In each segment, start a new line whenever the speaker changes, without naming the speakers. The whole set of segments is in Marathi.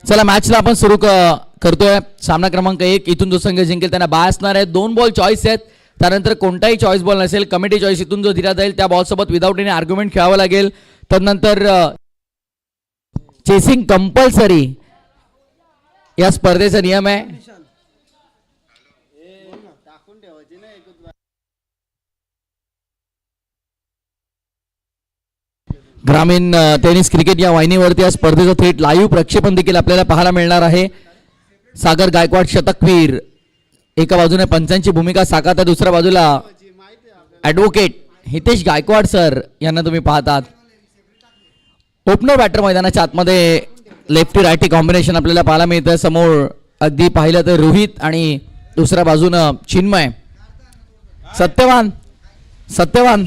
चला मॅचला आपण सुरू करतोय. सामना क्रमांक 1 इथून जो संघ जिंकेल त्यांना बाय असणार आहे. 2 बॉल चॉईस आहेत. त्यानंतर कोणताही चॉईस बॉल नसेल. कमिटी चॉईस इथून जो दिला जाईल त्या बॉल सोबत विदाउट एनी आर्ग्युमेंट खेळावं लागेल. त्यानंतर चेसिंग कंपल्सरी या स्पर्धेचा नियम आहे. ग्रामीण टेनिस क्रिकेट या वाहिनीवरती या स्पर्धेचं थेट लाईव्ह प्रक्षेपण देखील आपल्याला पाहायला मिळणार आहे. सागर गायकवाड शतकवीर एका बाजूने पंचांची भूमिका साकारतात, दुसऱ्या बाजूला ॲडव्होकेट हितेश गायकवाड सर यांना तुम्ही पाहतात. ओपनर बॅटर मैदानाच्या आतमध्ये लेफ्टी रायटी कॉम्बिनेशन आपल्याला पाहायला मिळतं. समोर अगदी पाहिलं तर रोहित आणि दुसऱ्या बाजूनं चिन्मय. सत्यवान सत्यवान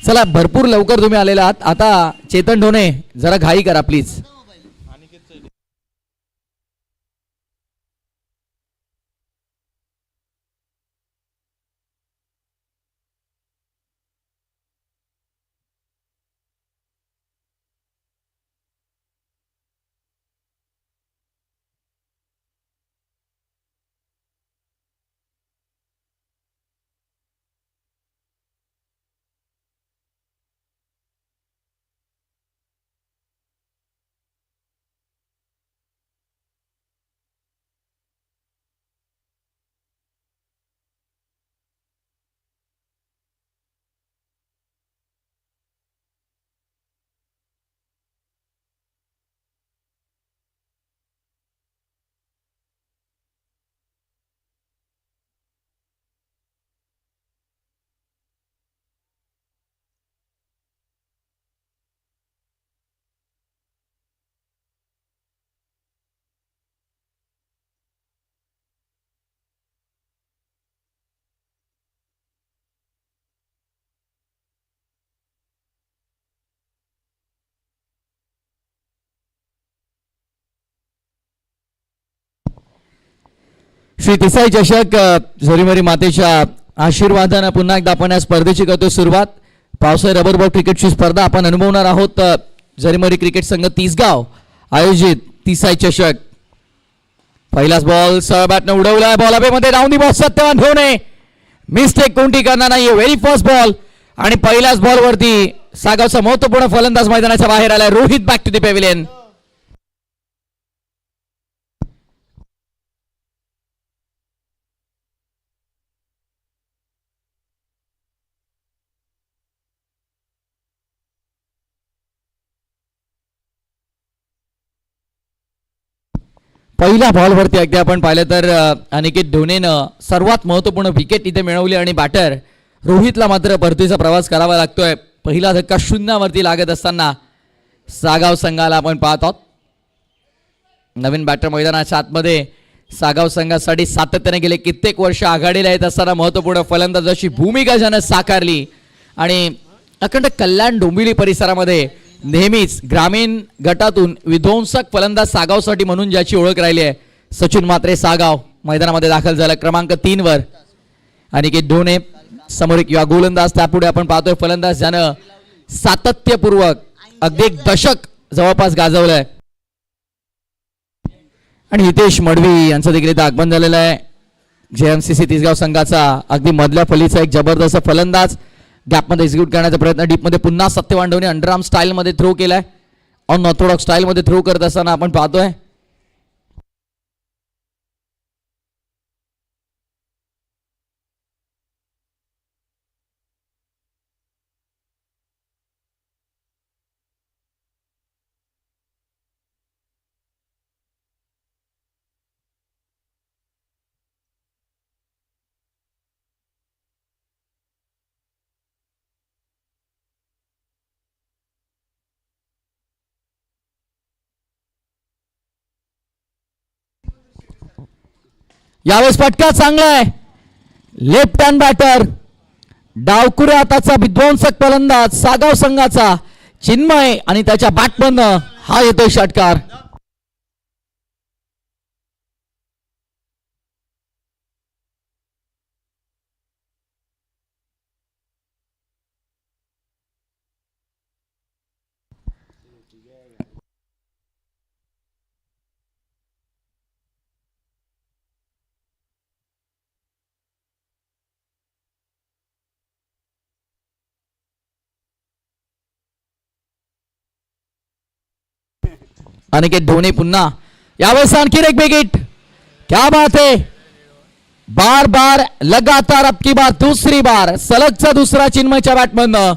चला भरपूर लवकर तुम्ही आलेला आहात. आता चेतन ढोणे जरा घाई करा प्लीज. श्री तिसाई चषक झरीमरी मातेच्या आशीर्वादानं पुन्हा एकदा आपण या स्पर्धेची करतो सुरुवात. पावसाळी रबर बॉल क्रिकेटची स्पर्धा आपण अनुभवणार आहोत. झरीमरी क्रिकेट संघ तिसगाव आयोजित तिसाई चषक. पहिलाच बॉल सरळ बॅटने उडवलाय. बॉल हवेमध्ये down the ball. Satyavan Dhone mistake कोणती करणार नाहीये. व्हेरी फर्स्ट बॉल आणि पहिल्याच बॉल वरती सागावचा महत्वपूर्ण फलंदाज मैदानाच्या बाहेर आलाय. Rohit back to the pavilion. पहिल्या बॉलवरती अगदी आपण पाहिलं तर अनिकेत ढोणेनं सर्वात महत्त्वपूर्ण विकेट इथे मिळवली आणि बॅटर रोहितला मात्र परतीचा प्रवास करावा लागतोय. पहिला धक्का शून्यावरती लागत असताना सागाव संघाला आपण पाहत आहोत. नवीन बॅटर मैदानाच्या आतमध्ये सागाव संघासाठी सातत्याने गेले कित्येक वर्ष आघाडीला येत असताना महत्त्वपूर्ण फलंदाजाची भूमिका ज्यानं साकारली आणि अखंड कल्याण डोंबिवली परिसरामध्ये नेहमीच ग्रामीण गटातून विध्वंसक फलंदाज सागावसाठी म्हणून ज्याची ओळख राहिली आहे. सचिन मात्रे सागाव मैदानामध्ये दाखल झाला क्रमांक 3 वर. अनिकेत ढोणे समोर एक युवा गोलंदाज. त्यापुढे आपण पाहतोय फलंदाज ज्यानं सातत्यपूर्वक अगदी एक दशक जवळपास गाजवलंय आणि हितेश मडवी यांचं देखील इथं आगमन झालेलं आहे. JMCC तिसगाव संघाचा अगदी मधल्या फलीचा एक जबरदस्त फलंदाज. गॅपमध्ये एक्झिक्यूट करण्याचा प्रयत्न. डीपमध्ये पुन्हा सत्यवान ढोणे अंडरआर्म स्टाईलमध्ये थ्रो केलाय. अनऑर्थोडॉक्स स्टाईलमध्ये थ्रो करत असताना आपण पाहतोय. यावेळेस फटका चांगला आहे. लेफ्ट हँड बॅटर डावकुऱ्या हाताचा विध्वंसक फलंदाज सागाव संघाचा चिन्मय आणि त्याच्या बॅटमधनं हा येतोय षटकार. अनिकेत ढोणे पुन्हा यावेळेस आणखी एक विकेट. क्या बात है, बार बार लगातार अब की बार दूसरी बार सलगचा दुसरा चिन्मयच्या बॅटमधनं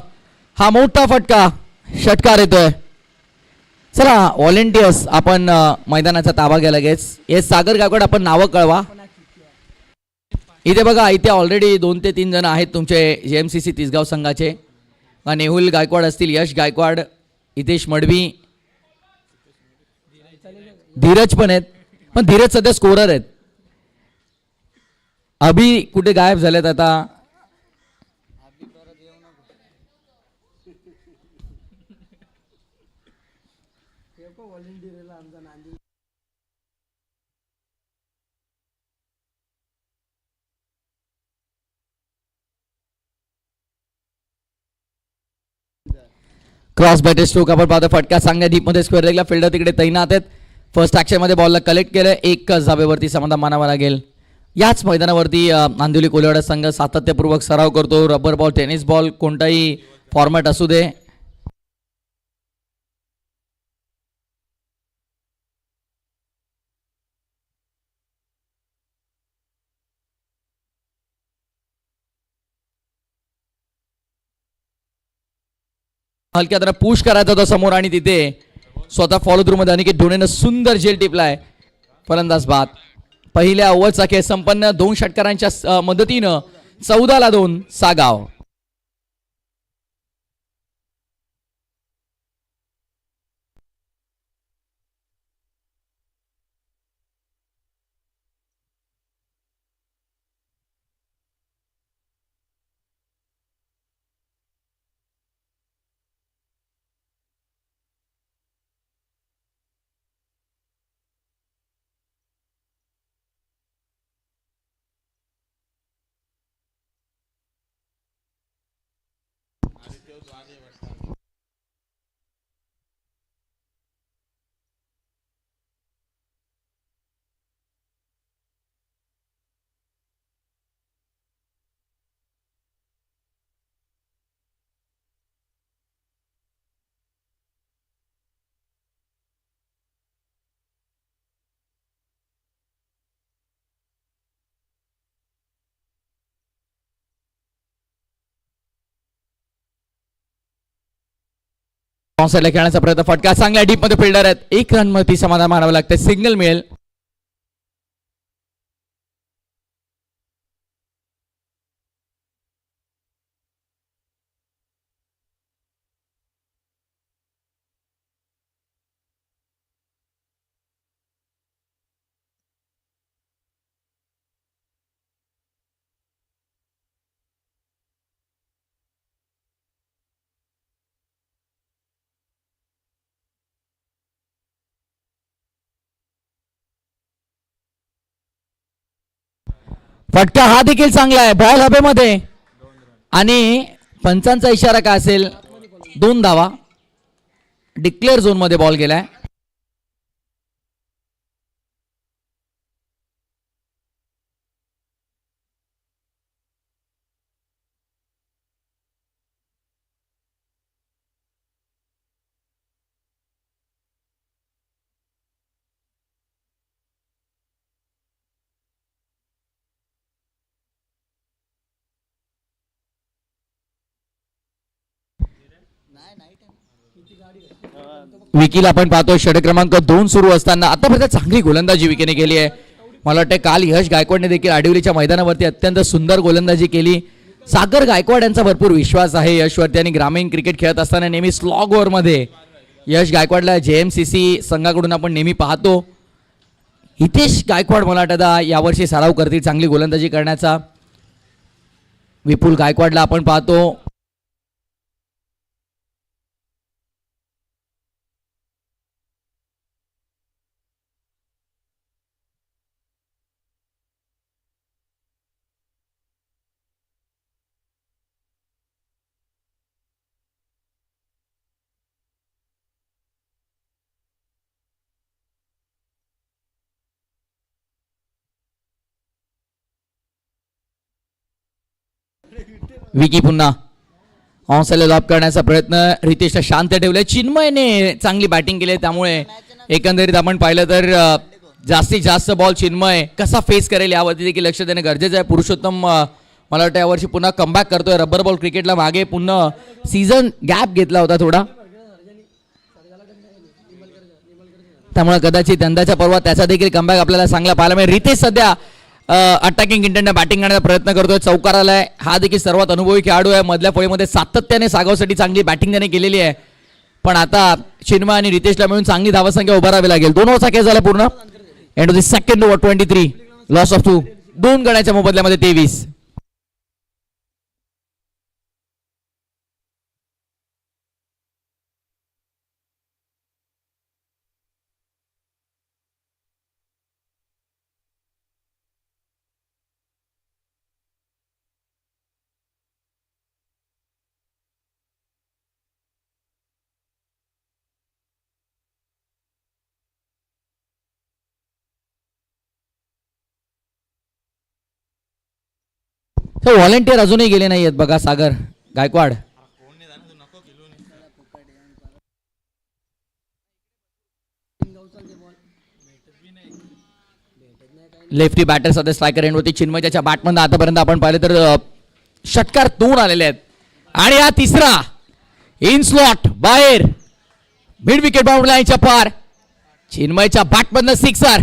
हा मोठा फटका षटकार येतोय. चला व्हॉलेंटियर्स आपण मैदानाचा ताबा घ्या लगेच. हे सागर गायकवाड आपण नावं कळवा. इथे बघा, इथे ऑलरेडी 2 ते 3 जण आहेत तुमचे JMCC तिसगाव संघाचे. नेहुल गायकवाड असतील, यश गायकवाड, हितेश मडवी, धीरज पण आहेत. पण धीरज सध्या स्कोरर आहेत. अभि कुठे गायब झालेत आता. क्रॉस बॅट स्ट्रोक आपण पाहतो. फटका चांगल्या डीप मध्ये स्क्वेअर लेगला फिल्डर तिकडे तैनात आहेत. फर्स्ट ऍक्शन मध्ये बॉलला कलेक्ट केलं. एक जाबेवरती समाधान मानावा लागेल. याच मैदानावरती नांदिवली कोलिवाडा संघ सातत्यपूर्वक सराव करतो. रबर बॉल, टेनिस बॉल, कोणताही फॉर्मॅट असू दे. हलक्या जरा पुश करायचा होता समोर आणि तिथे स्वतः फॉलो थ्रू मध्ये अनिकेत ढोणेनं सुंदर झेल टिपलाय. फलंदाज बाद. पहिल्या ओव्हरचा खेळ संपन्न. 2 षटकारांच्या मदतीनं 14-2 सागाव. साईडला खेळण्याचा प्रयत्न. फटका चांगल्या डीप मध्ये फिल्डर आहेत. 1 रन मध्ये समाधान मानावं लागतं. सिंगल मिळेल. फटका हा देखील चांगला आहे. बॉल हवेमध्ये आणि पंचांचा इशारा काय असेल. 2 धावा. डिक्लेअर झोन मध्ये बॉल गेलाय. विकीला आपण पाहतोय षटक क्रमांक 2 सुरू असताना आतापर्यंत चांगली गोलंदाजी विकीने केली आहे. मला वाटतं काल यश गायकवाडने देखील आडिवलीच्या मैदानावरती अत्यंत सुंदर गोलंदाजी केली. सागर गायकवाड यांचा भरपूर विश्वास आहे यशवरती आणि ग्रामीण क्रिकेट खेळत असताना नेहमी स्लॉग ओव्हर मध्ये यश गायकवाडला JMCC संघाकडून आपण नेहमी पाहतो. हितेश गायकवाड मला वाटतं यावर्षी सराव करतील चांगली गोलंदाजी करण्याचा. विपुल गायकवाडला आपण पाहतो. विकी पुन्हा ऑनसाईडला लॉब करण्याचा प्रयत्न. रितेशला शांत ठेवले. चिन्मयने चांगली बॅटिंग केली त्यामुळे एकंदरीत आपण पाहिलं तर जास्तीत जास्त बॉल चिन्मय कसा फेस करेल यावरती देखील लक्ष देणं गरजेचं आहे. पुरुषोत्तम मला वाटतं यावर्षी पुन्हा कमबॅक करतोय रबर बॉल क्रिकेटला. मागे पुन्हा सीझन गॅप घेतला होता थोडा, त्यामुळे कदाचित यंदाच्या पर्वात त्याचा देखील कमबॅक आपल्याला चांगला पाहायला मिळेल. रितेश सध्या अटॅकिंग इंटेंटने बॅटिंग करण्याचा प्रयत्न करतोय. चौकार आलाय. हा देखील सर्वात अनुभवी खेळाडू आहे. मधल्या फळीमध्ये सातत्याने सागावसाठी चांगली बॅटिंग त्याने केलेली आहे. पण आता चिन्मय आणि रितेशला मिळून चांगली धावसंख्या उभारावी लागेल. 2 ओव्हरचा खेळ झाला पूर्ण. End of the second over 23 loss of 2. 2 गड्याच्या मोबदल्यामध्ये 23. Volunteer अजूनही गेले नाही आहेत बघा. सागर गायकवाड लेफ्टी बॅटर सध्या स्ट्रायकर एंड होती. चिन्मयच्या बॅटमधून आतापर्यंत आपण पाहिलं तर षटकार 2 आलेले आहेत. आणि हा तिसरा इन स्लॉट बाहेर मिड विकेट बाउंड्री लाईनच्या पार. चिन्मयच्या बॅटमधनं सिक्सर.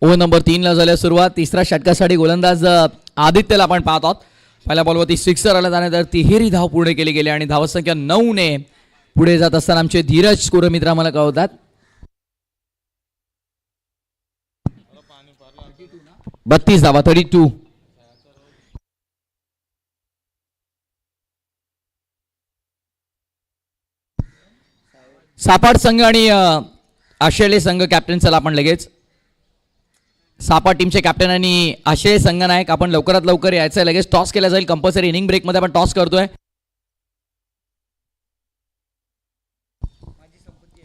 ओव्हर नंबर 3 ला झाल्या सुरुवात. तिसऱ्या षटकासाठी गोलंदाज आदित्यला आपण पाहत आहोत. पहिल्या बॉलवरती सिक्सर आला. त्यानंतर तिहेरी धाव पूर्ण केली गेली आणि धावसंख्या 9 ने पुढे जात असताना आमचे धीरज स्कोरमित्र आम्हाला कळवतात 32 धावा 32. सापाड संघ आणि आशियाले संघ कॅप्टन. चला आपण लगेच सापा टीमचे कॅप्टन आणि आशियाई संघ नायक आपण लवकरात लवकर यायचं. लगेच टॉस केला जाईल. कंपल्सरी इनिंग ब्रेक मध्ये आपण टॉस करतोय.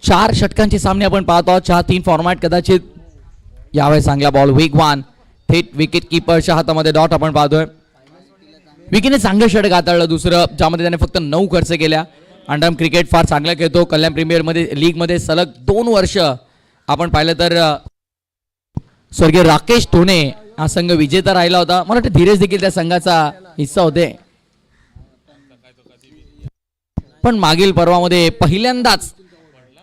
4 षटकांचे सामने आपण पाहतो आहोत. 4-3 फॉर्मॅट. कदाचित यावेळेस चांगला बॉल वेगवान थेट विकेट किपरच्या हातामध्ये डॉट आपण पाहतोय. विकीने चांगलं षटक हाताळलं दुसरं, ज्यामध्ये त्याने फक्त 9 खर्च केल्या. अंडरआर्म क्रिकेट फार चांगला खेळतो. कल्याण प्रीमियर मध्ये लीग मध्ये सलग 2 वर्ष आपण पाहिलं तर स्वर्गीय राकेश धोने हा संघ विजेता राहिला होता. मला वाटतं धीरज देखील त्या संघाचा हिस्सा होते. पण मागील पर्वामध्ये पहिल्यांदाच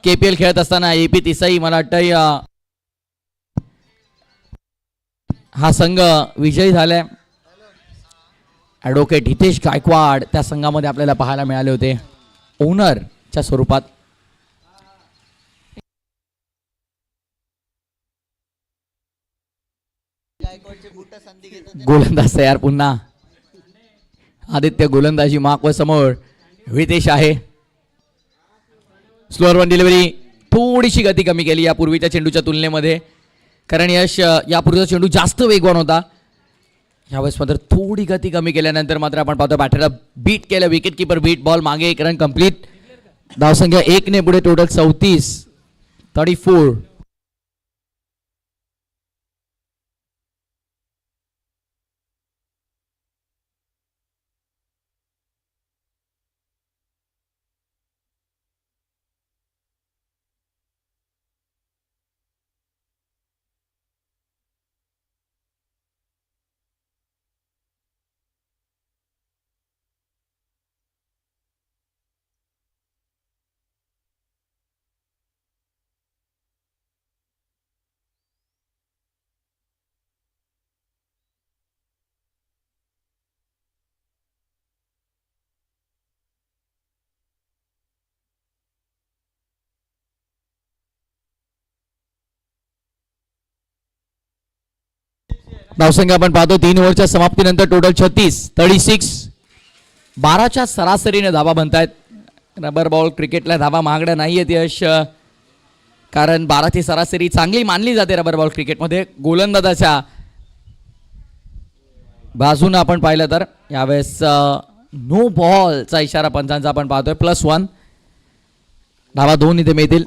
केपीएल खेळत असताना एपी तिसाई मला वाटतं हा संघ विजयी झालाय. ॲडव्होकेट हितेश गायकवाड त्या संघामध्ये आपल्याला पाहायला मिळाले होते ओनरच्या स्वरूपात. गोलंदाज तयार पुन्हा. आदित्य गोलंदाजी मार्क व समोर हितेश आहे. Slower one delivery. थोडीशी गती कमी केली यापूर्वीच्या चेंडूच्या तुलनेमध्ये, कारण यश यापूर्वीचा चेंडू जास्त वेगवान होता. यावेळेस मात्र थोडी गती कमी केल्यानंतर मात्र आपण पाहतो बॅटरला बीट केलं. Wicket keeper beat. बॉल मागे 1 रन कंप्लीट. धावसंख्या 1 ने पुढे. टोटल 34. धावसंख्या आपण पाहतो 3 ओव्हरच्या समाप्तीनंतर टोटल 36 12च्या सरासरीने धावा बनतायत. रबर बॉल क्रिकेटला धावा महागड्या नाही आहेत यश, कारण 12ची सरासरी चांगली मानली जाते रबर बॉल क्रिकेटमध्ये. गोलंदाजाच्या बाजूनं आपण पाहिलं तर यावेळेस नो बॉलचा इशारा पंचांचा आपण पाहतोय. +1 धावा 2 इथे मिळतील.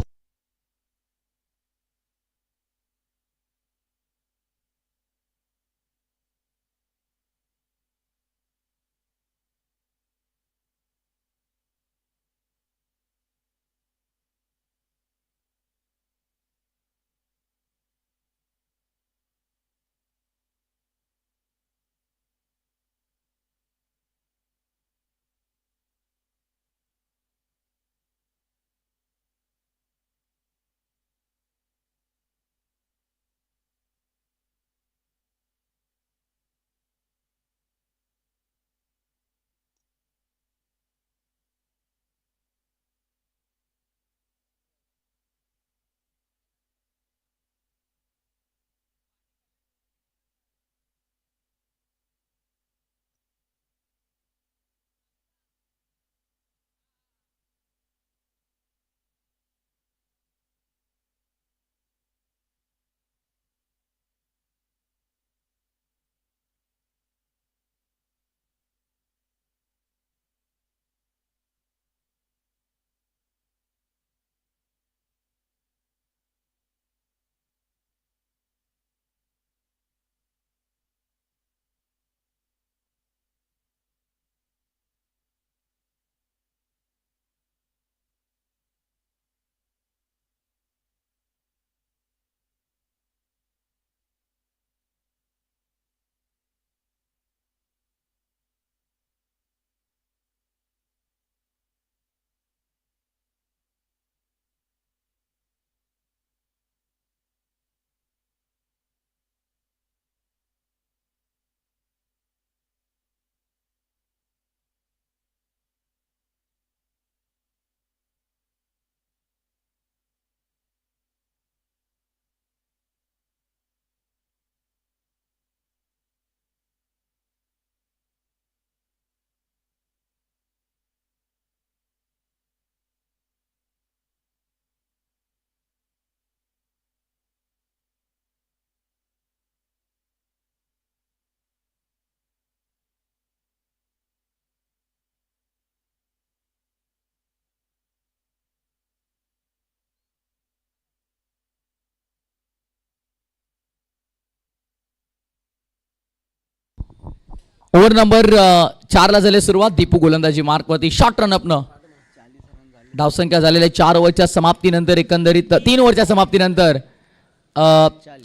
ओव्हर नंबर 4ला झाली सुरुवात. दीपू गोलंदाजी मार्कवरती शॉर्ट रनअपनं धावसंख्या झालेल्या 4 ओव्हरच्या समाप्तीनंतर एकंदरीत 3 ओव्हरच्या समाप्तीनंतर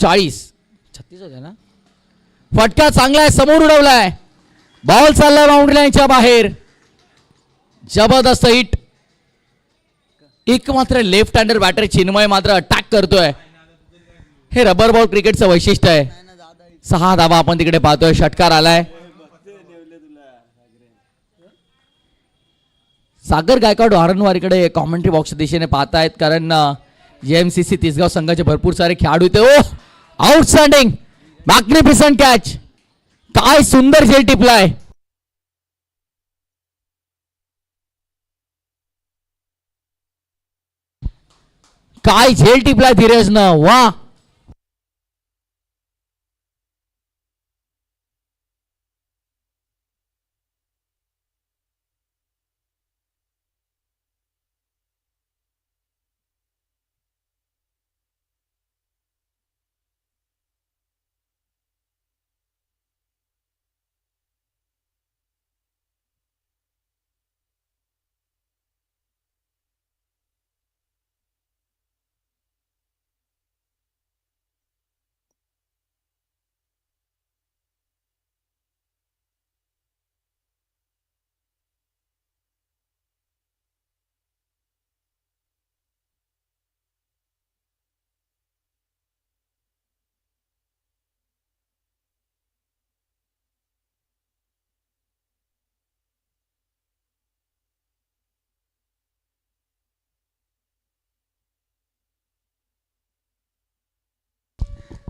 36 होत्या ना. फटका चांगला आहे, समोर उडवलाय, बॉल चाललाय बाउंड्री लाईनच्या बाहेर. जबरदस्त हिट. एक मात्र लेफ्ट हँडर बॅटर चिन्मय मात्र अटॅक करतोय. हे रबर बॉल क्रिकेटचं वैशिष्ट्य आहे. 6 धावा आपण तिकडे पाहतोय. षटकार आलाय. सागर गायकवाड वारंवार इकडे कॉमेंट्री बॉक्स दिशेने पाहतायत, कारण JMCC तिसगाव संघाचे भरपूर सारे खेळाडू होते. ओ आउटस्टँडिंग, मॅग्निफिसंट कॅच. काय सुंदर झेल टिपलाय. काय झेल टिपलाय धीरजनं. वा.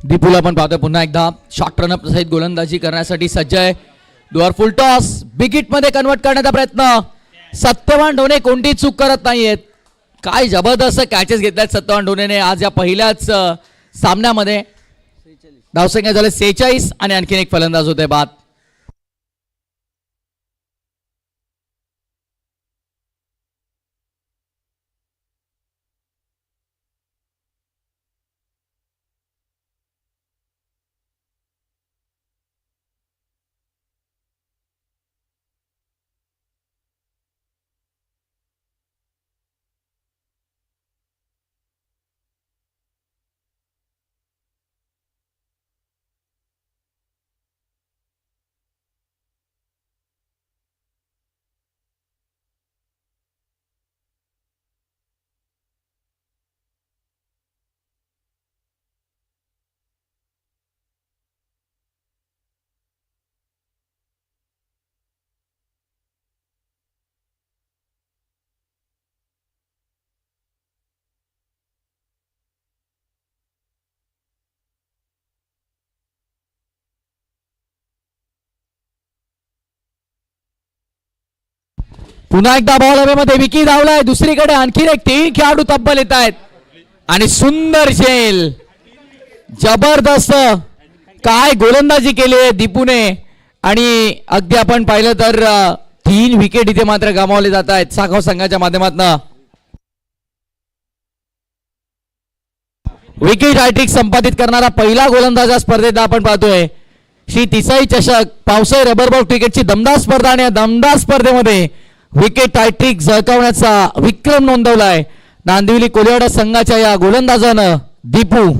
दीपूला पण पाहतोय पुन्हा एकदा शॉर्ट रनअप सहित गोलंदाजी करण्यासाठी सज्ज आहे. डोअर फुल टॉस बिग हिट मध्ये कन्वर्ट करण्याचा प्रयत्न. सत्यवान ढोणे कोणती चूक करत नाहीयेत. काय जबरदस्त कॅचेस घेतल्यात सत्यवान ढोणेने आज या पहिल्याच सामन्यामध्ये. धावसंख्या झाले 46 आणि आणखीन एक फलंदाज होते बाद. पुन्हा एकदा बॉल हवेमध्ये विकी धावलाय. दुसरीकडे आणखीन एक 3 खेळाडू तब्बल येत आहेत आणि सुंदर झेल. जबरदस्त काय गोलंदाजी केली आहे दीपूने. आणि अगदी आपण पाहिलं तर 3 विकेट इथे मात्र गमावले जात आहेत साखव संघाच्या माध्यमातून. विकेट हॅट्रिक संपादित करणारा पहिला गोलंदाज या स्पर्धेत आपण पाहतोय. श्री तिसाई चषक पावसाळी रबर बॉल क्रिकेटची दमदार स्पर्धा आणि या दमदार स्पर्धेमध्ये विकेट हॅट्रिक झळकावण्याचा विक्रम नोंदवलाय नांदिवली कोलिवाडा संघाच्या या गोलंदाजानं दीपू.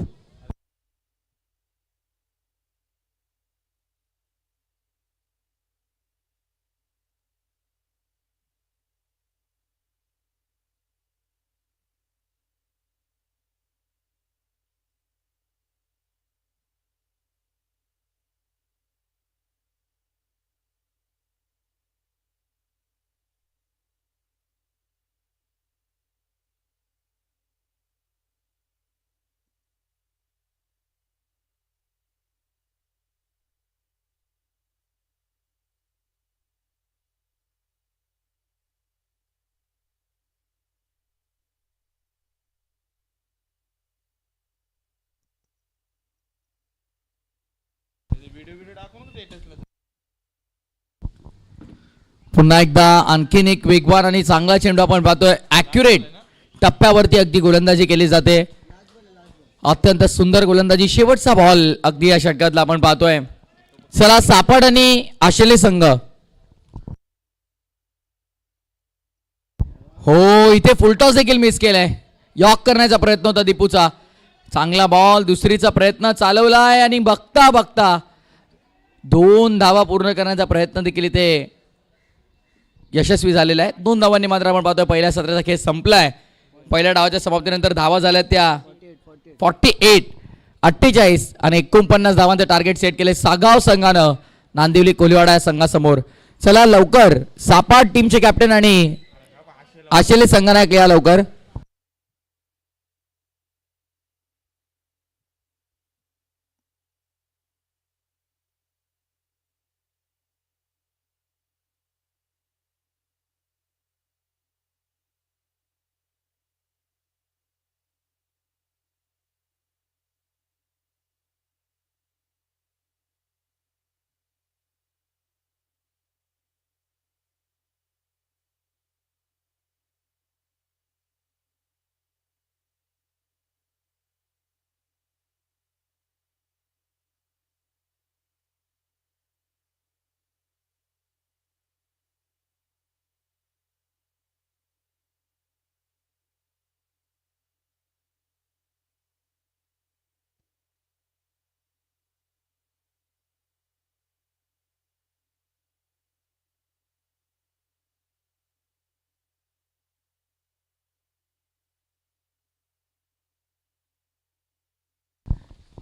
पुन्हा एकदा आणखीन एक वेगवान आणि चांगला चेंडू आपण पाहतोय. ॲक्युरेट टप्प्यावरती अगदी गोलंदाजी केली जाते. अत्यंत सुंदर गोलंदाजी. शेवटचा बॉल अगदी या षटकातला आपण पाहतोय. चला सापड आणि आशेले संघ. हो इथे फुलटॉस देखील मिस केलाय. यॉक करण्याचा प्रयत्न होता दीपूचा. चांगला बॉल दुसरीचा प्रयत्न चालवलाय आणि बघता बघता 2 धावा पूर्ण करण्याचा प्रयत्न देखील इथे यशस्वी झालेला आहे. 2 धावांनी मात्र आपण पाहतोय पहिल्या सत्राचा खेळ संपलाय. पहिल्या डावाच्या समाप्तीनंतर धावा झाल्या त्या 48 आणि 49 धावांचं टार्गेट सेट केले सागाव संघानं नांदिवली कोलिवाडा या संघासमोर. चला लवकर सापाट टीमचे कॅप्टन आणि आशेले संघनायक या लवकर.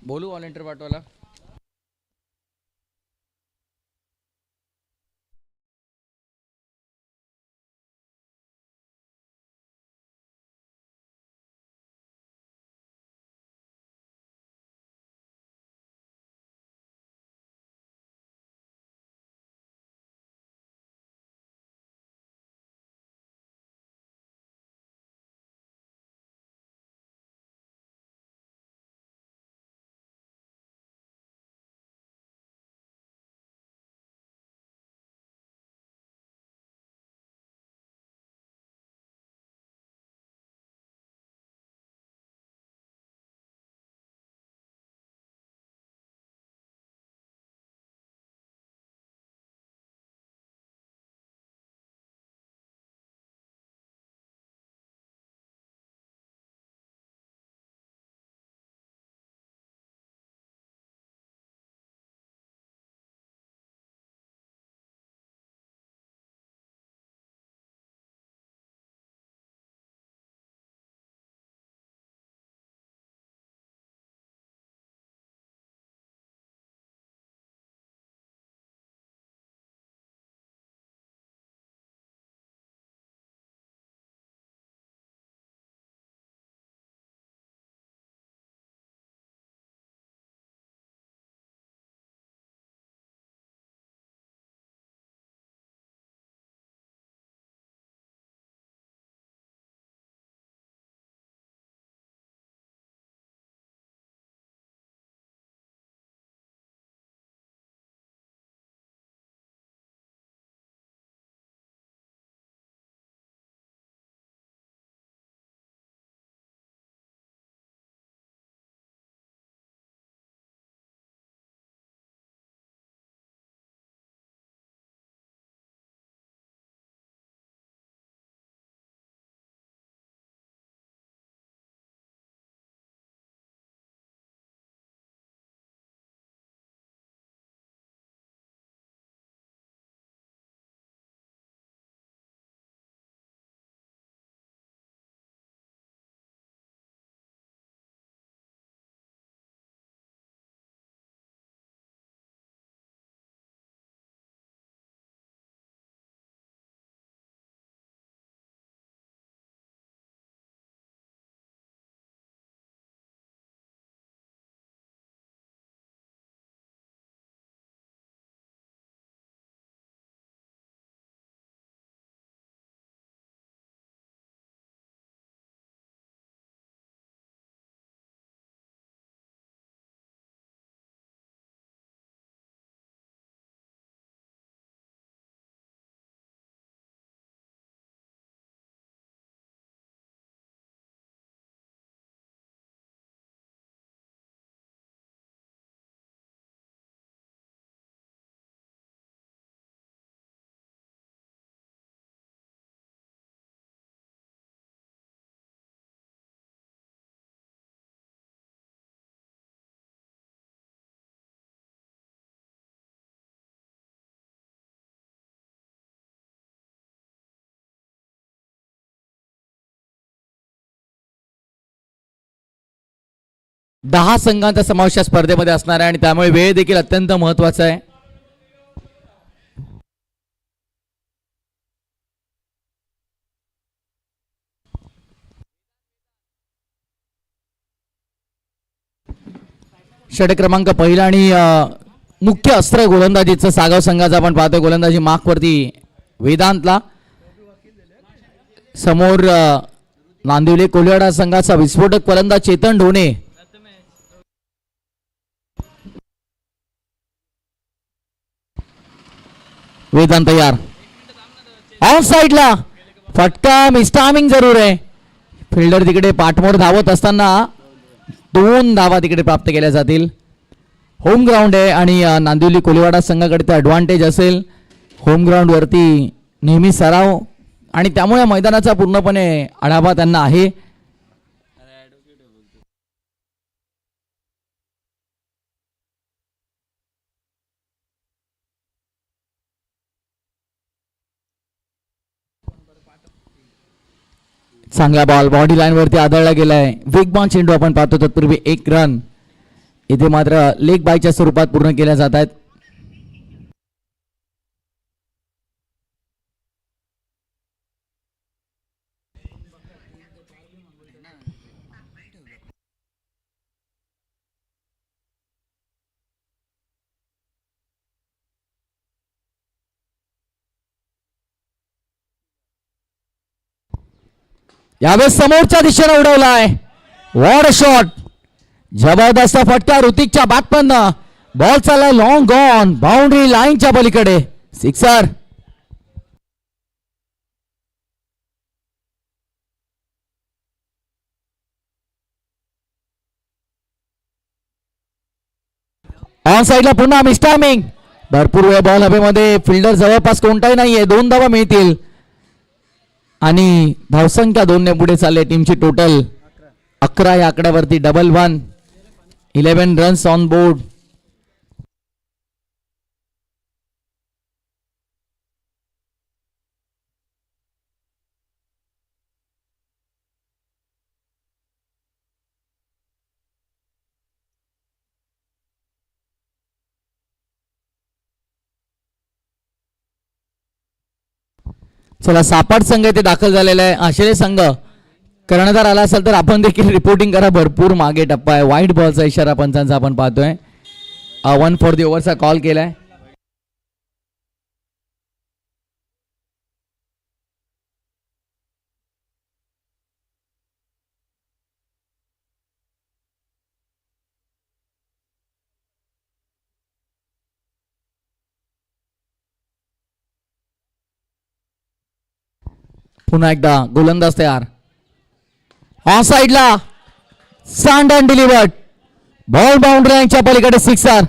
बोलू व्हॉलेंटियर पाठवायला. 10 संघांचा समावेश या स्पर्धेमध्ये असणार आहे आणि त्यामुळे वेळ देखील अत्यंत महत्वाचा आहे. षटक क्रमांक पहिला आणि मुख्य अस्त्र गोलंदाजीचं सागाव संघाचा आपण पाहतोय. गोलंदाजी मार्कवरती वेदांतला. समोर नांदिवली कोलिवाडा संघाचा विस्फोटक फलंदाज चेतन ढोणे. वेदांत तयार. ऑन साइडला फटका, मिस टायमिंग जरूर आहे. फिल्डर तिकडे पाठमोर धावत असताना 2 धावा तिकडे प्राप्त केल्या जातील. होम ग्राउंड आहे आणि नांदिवली कोलिवाडा संघाकडे ॲडव्हान्टेज असेल. होम ग्राउंड वरती नेहमी सराव आणि त्यामुळे मैदानाचा पूर्णपणे आढावा त्यांना आहे. चांगला बॉल बॉडी लाईन वरती आदळला गेलाय. वेगवान चेंडू आपण पाहतो. तत्पूर्वी 1 रन इथे मात्र लेग बायच्या स्वरूपात पूर्ण केल्या जात आहेत. यावेळेस समोरच्या दिशेने उडवलाय. What a shot. जबरदस्त फटका ऋतिकच्या बॅटमॅननं. बॉल चाललाय लॉंग ऑन बाउंड्री लाईनच्या पलीकडे. सिक्सर. ऑन साइडला पुन्हा मिस टायमिंग. भरपूर वेळ बॉल हवेमध्ये. फिल्डर जवळपास कोणताही नाहीये. 2 धावा मिळतील आणि धावसंख्या 2 ने पुढे चालले. टीमची टोटल 11 या आकड्यावरती. 1-1 11 रन्स ऑन बोर्ड. चला सापाट संघ इथे दाखल झालेला आहे. आशिले संघ कर्णधार आला असेल तर आपण देखील रिपोर्टिंग करा. भरपूर मागे टप्पा आहे. वाईट बॉलचा इशारा पंचांचा आपण पाहतोय. 1 फॉर द ओव्हरचा कॉल केलाय. पुन्हा एकदा गोलंदाज तयार. ऑन साइडला sand and delivered. Ball boundary लाईनच्या पलीकडे. सिक्सर.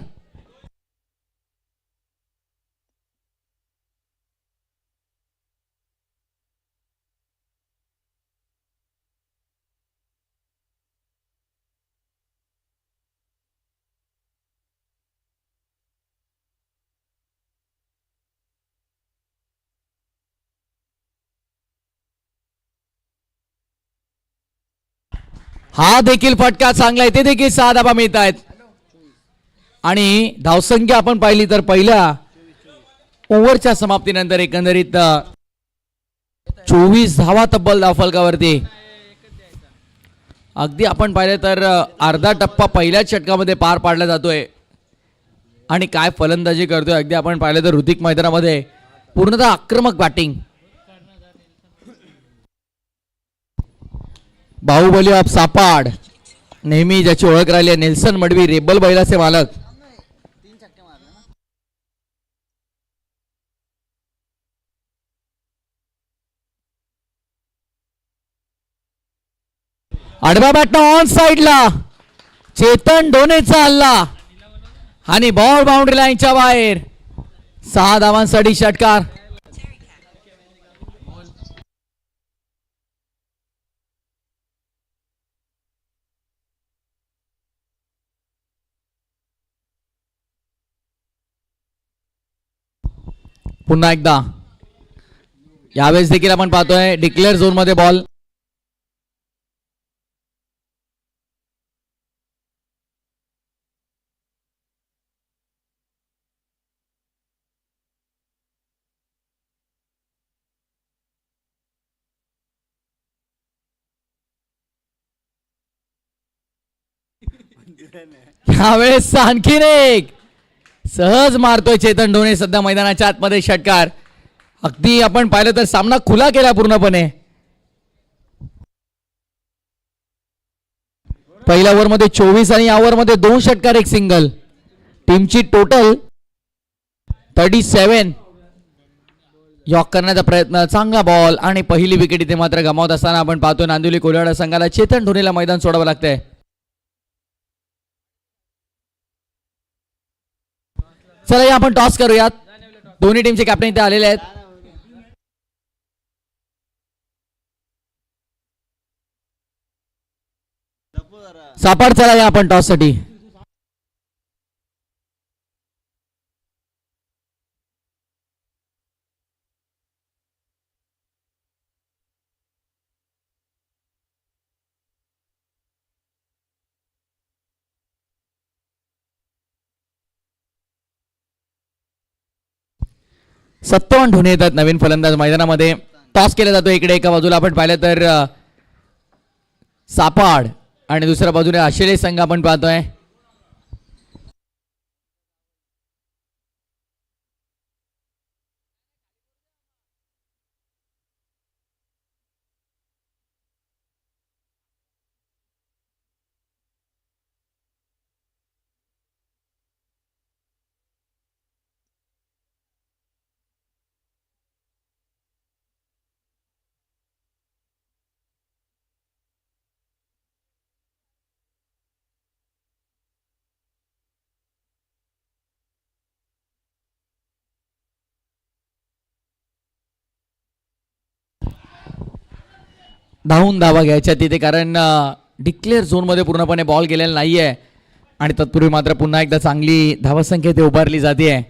हा देखील फटका चांगला आहे. ते देखील 6 धावा मिळत आहेत आणि धावसंख्या आपण पाहिली तर पहिल्या ओव्हरच्या समाप्तीनंतर एकंदरीत 24 धावा तब्बल धावफलकावरती. अगदी आपण पाहिलं तर अर्धा टप्पा पहिल्याच षटकामध्ये पार पाडला जातोय आणि काय फलंदाजी करतोय. अगदी आपण पाहिलं तर ऋतिक मैदानामध्ये पूर्णतः आक्रमक बॅटिंग. बाहुबली ऑफ सापाड नेहमी ज्याची ओळख राहिली आहे. नेल्सन मडवी रेबल बैलाचे मालक. आडवा बॅटनं ऑन साइडला चेतन ढोणेचा हल्ला आणि बॉल बाउंड्री लाईनच्या बाहेर. 6 धावांसाठी षटकार. पुन्हा एकदा यावेळेस देखील आपण पाहतोय डिक्लेअर झोन मध्ये बॉल. यावेळेस आणखीन एक सहज मारतोय चेतन ढोणे सध्या मैदानाच्या आतमध्ये षटकार. अगदी आपण पाहिलं तर सामना खुला केला पूर्णपणे. पहिल्या ओव्हरमध्ये 24 आणि या ओव्हरमध्ये 2 षटकार 1 सिंगल. टीमची टोटल 37. यॉक करण्याचा प्रयत्न, चांगला बॉल आणि पहिली विकेट इथे मात्र गमावत असताना आपण पाहतो नांदिवली कोलिवाडा संघाला चेतन ढोणेला मैदान सोडावं लागतंय. चला या आपण टॉस करूयात. दोन्ही टीमचे कॅप्टन इथे आलेले आहेत. सापाड चला या आपण टॉस साठी. सत्तावन्न ढोणे येतात नवीन फलंदाज मैदानामध्ये. टॉस केला जातो इकडे. एका बाजूला आपण पाहिलं तर सापाड आणि दुसऱ्या बाजूने आशिले संघ आपण पाहतोय. धावून धावा घ्यायच्या तिथे, कारण डिक्लेअर झोनमध्ये पूर्णपणे बॉल गेलेला नाहीये आणि तत्पूर्वी मात्र पुन्हा एकदा चांगली धावसंख्या इथे उभारली जाते.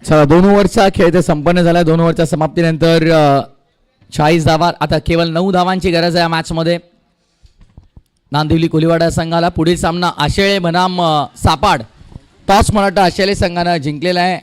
चला 2 ओव्हरचा खेळ इथे संपन्न झाला. 2 ओव्हरच्या समाप्तीनंतर 40 धावा. आता केवळ 9 धावांची गरज आहे या मॅच मध्ये. नांदिवली कोलिवाडा संघाला पुढील सामना आशेळे बनाम सापाड. टॉस मला वाटतं आशेळे संघानं जिंकलेला आहे.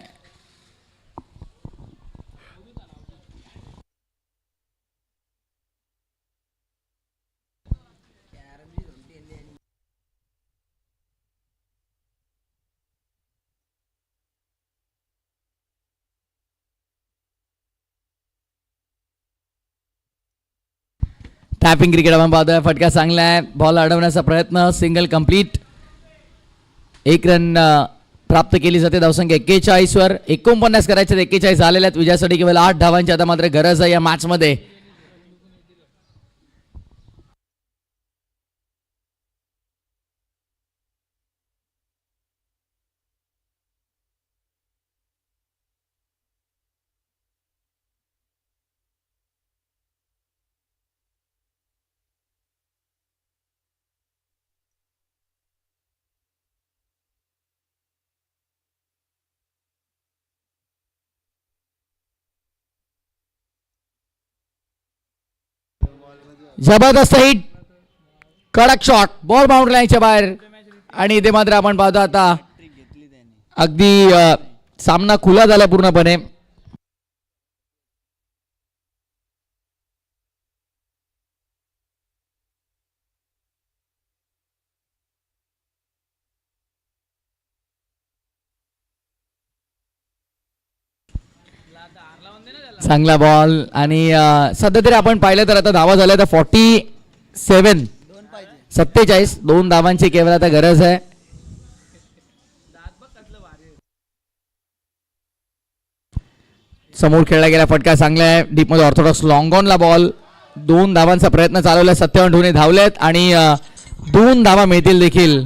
टॅपिंग क्रिकेट आपण पाहतोय. फटका चांगला आहे. बॉल अडवण्याचा प्रयत्न, सिंगल कंप्लीट. 1 रन प्राप्त केली जाते. धावसंख्या 41 वर 49 करायचे. 41 झालेल्या आहेत. विजयासाठी केवळ 8 धावांची आता मात्र गरज आहे या मॅच मध्ये. जबरदस्त हिट, कडक शॉट, बॉल बाउंड्री लाईनच्या बाहेर. आणि इथे मात्र आपण पाहतो आता अगदी सामना खुला झाला पूर्णपणे. चांगला बॉल. आणि सध्या तरी आपण पाहिलं तर आता धावा झाल्या तर 47. 47 2 धावांची केवळ आता गरज आहे. समोर खेळला गेला फटका चांगला आहे. डीप मध्ये ऑर्थोडॉक्स लॉंग ऑनला बॉल. 2 धावांचा प्रयत्न चालवला. 57 ढोणे धावलेत आणि 2 धावा मिळतील देखील.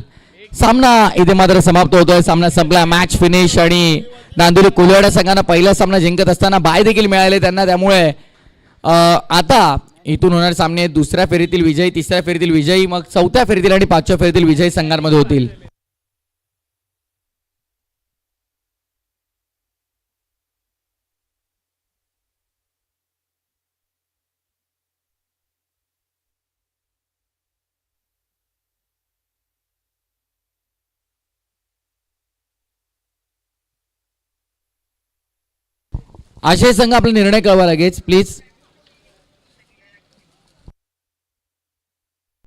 सामना इथे मात्र समाप्त होतोय. सामना संपला. मॅच फिनिश आणि नांदुरी कोलिवाडा संघानं पहिला सामना जिंकत असताना बाय देखील मिळाले त्यांना. त्यामुळे आता इथून होणारे सामने दुसऱ्या फेरीतील विजयी, तिसऱ्या फेरीतील विजयी, मग चौथ्या फेरीतील आणि पाचव्या फेरीतील विजयी संघांमध्ये होतील. आशय संघ आपला निर्णय कळवा लागेल प्लीज.